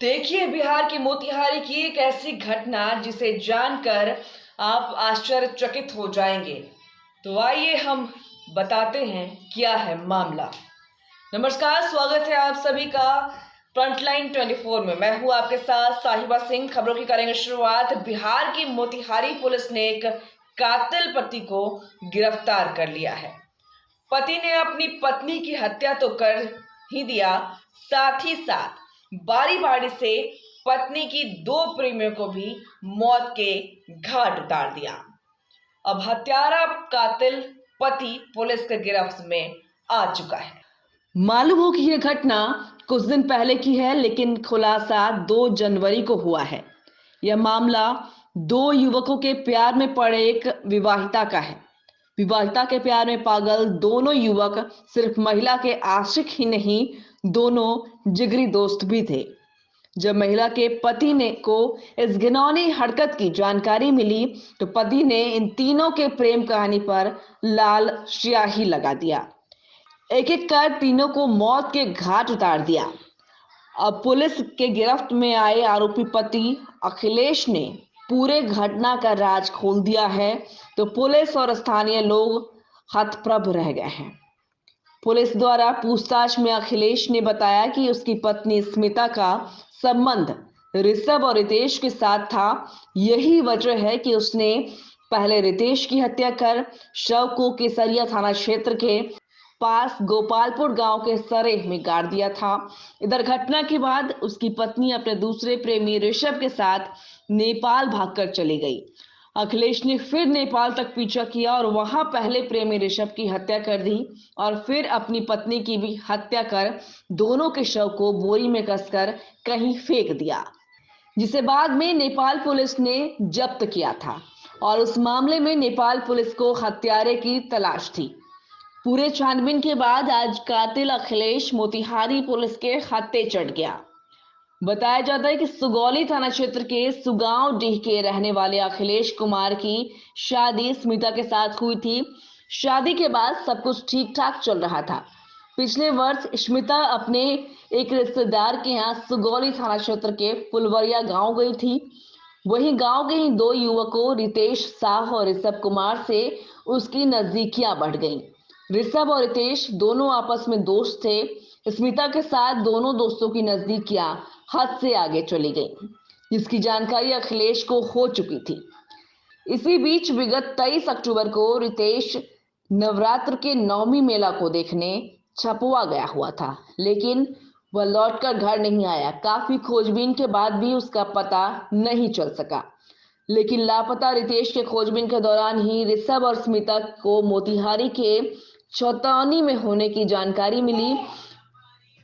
देखिए बिहार की मोतिहारी की एक ऐसी घटना जिसे जानकर आप आश्चर्यचकित हो जाएंगे। तो आइए हम बताते हैं क्या है मामला। नमस्कार, स्वागत है आप सभी का फ्रंटलाइन 24 में। मैं हूं आपके साथ साहिबा सिंह। खबरों की करेंगे शुरुआत। बिहार की मोतिहारी पुलिस ने एक कातिल पति को गिरफ्तार कर लिया है। पति ने अपनी पत्नी की हत्या तो कर ही दिया, साथ ही साथ बारी बारी से पत्नी की दो प्रेमियों को भी मौत के घाट उतार दिया। अब हत्यारा कातिल पति पुलिस के गिरफ्त में आ चुका है। मालूम हो कि यह घटना कुछ दिन पहले की है, लेकिन खुलासा 2 जनवरी को हुआ है। यह मामला 2 युवकों के प्यार में पड़े एक विवाहिता का है। विवाहिता के प्यार में पागल दोनों युवक सिर्फ महिला के आशिक ही नहीं, दोनों जिगरी दोस्त भी थे। जब महिला के पति ने को इस घिनौनी हरकत की जानकारी मिली तो पति ने इन तीनों के प्रेम कहानी पर लाल स्याही लगा दिया। एक एक कर तीनों को मौत के घाट उतार दिया। अब पुलिस के गिरफ्त में आए आरोपी पति अखिलेश ने पूरे घटना का राज खोल दिया है, तो पुलिस और स्थानीय लोग हतप्रभ रह गए हैं। पुलिस द्वारा पूछताछ में अखिलेश ने बताया कि उसकी पत्नी स्मिता का संबंध ऋषभ और रितेश के साथ था। यही वजह है कि उसने पहले रितेश की हत्या कर शव को केसरिया थाना क्षेत्र के पास गोपालपुर गांव के सरेह में गाड़ दिया था। इधर घटना के बाद उसकी पत्नी अपने दूसरे प्रेमी ऋषभ के साथ नेपाल भागकर चली गई। अखिलेश ने फिर नेपाल तक पीछा किया और वहां पहले प्रेमी ऋषभ की हत्या कर दी और फिर अपनी पत्नी की भी हत्या कर दोनों के शव को बोरी में कसकर कहीं फेंक दिया, जिसे बाद में नेपाल पुलिस ने जब्त किया था। और उस मामले में नेपाल पुलिस को हत्यारे की तलाश थी। पूरे छानबीन के बाद आज कातिल अखिलेश मोतिहारी पुलिस के हत्थे चढ़ गया। बताया जाता है कि सुगौली थाना क्षेत्र के सुगांव डीह के रहने वाले अखिलेश कुमार की शादी स्मिता के साथ हुई थी। शादी के बाद सब कुछ ठीक ठाक चल रहा था। पिछले वर्ष स्मिता अपने एक रिश्तेदार के यहाँ सुगौली थाना क्षेत्र के फुलवरिया गांव गई थी। वहीं गांव के ही 2 युवकों रितेश साह और ऋषभ कुमार से उसकी नजदीकियां बढ़ गईं। ऋषभ और रितेश दोनों आपस में दोस्त थे। स्मिता के साथ दोनों दोस्तों की नजदीकियां हद से आगे चली गई, जिसकी जानकारी अखिलेश को हो चुकी थी। इसी बीच विगत 23 अक्टूबर को रितेश नवरात्र के नवमी मेला को देखने छपुआ गया हुआ था, लेकिन वह लौटकर घर नहीं आया। काफी खोजबीन के बाद भी उसका पता नहीं चल सका। लेकिन लापता रितेश के खोजबीन के दौरान ही ऋषभ और स्मिता को मोतिहारी के चौतानी में होने की जानकारी मिली।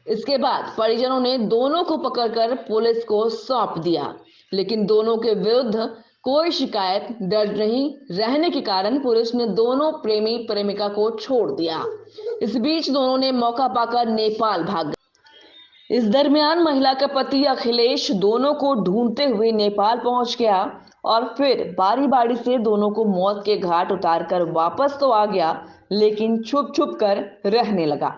इसके बाद परिजनों ने दोनों को पकड़कर पुलिस को सौंप दिया, लेकिन दोनों के विरुद्ध कोई शिकायत दर्ज नहीं रहने के कारण पुलिस ने दोनों प्रेमी प्रेमिका को छोड़ दिया। इस बीच दोनों ने मौका पाकर नेपाल भाग गए। इस दरमियान महिला का पति अखिलेश दोनों को ढूंढते हुए नेपाल पहुंच गया और फिर बारी बारी से दोनों को मौत के घाट उतारकर वापस तो आ गया, लेकिन छुप छुप कर रहने लगा।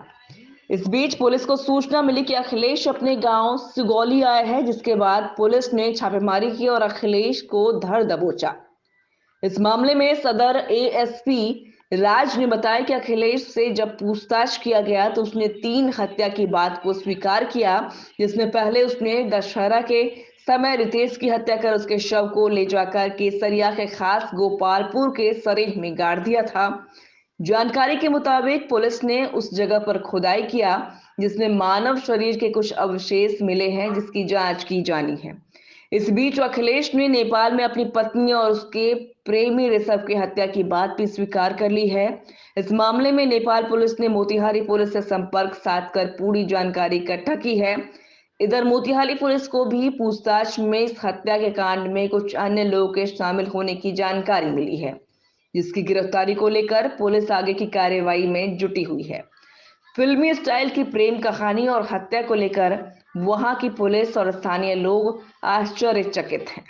इस बीच पुलिस को सूचना मिली कि अखिलेश अपने गांव सुगौली आया है, जिसके बाद पुलिस ने छापेमारी की और अखिलेश को धर दबोचा। इस मामले में सदर एएसपी राज ने बताया कि अखिलेश से जब पूछताछ किया गया तो उसने 3 हत्या की बात को स्वीकार किया, जिसमें पहले उसने दशहरा के समय रितेश की हत्या कर उसके शव को ले जाकर केसरिया के खास गोपालपुर के सरेह में गाड़ दिया था। जानकारी के मुताबिक पुलिस ने उस जगह पर खुदाई किया, जिसमें मानव शरीर के कुछ अवशेष मिले हैं, जिसकी जांच की जानी है। इस बीच अखिलेश ने नेपाल में अपनी पत्नी और उसके प्रेमी ऋषभ की हत्या की बात भी स्वीकार कर ली है। इस मामले में नेपाल पुलिस ने मोतिहारी पुलिस से संपर्क साधकर पूरी जानकारी इकट्ठा की है। इधर मोतिहारी पुलिस को भी पूछताछ में इस हत्या के कांड में कुछ अन्य लोगों के शामिल होने की जानकारी मिली है, जिसकी गिरफ्तारी को लेकर पुलिस आगे की कार्यवाही में जुटी हुई है। फिल्मी स्टाइल की प्रेम कहानी और हत्या को लेकर वहां की पुलिस और स्थानीय लोग आश्चर्यचकित हैं।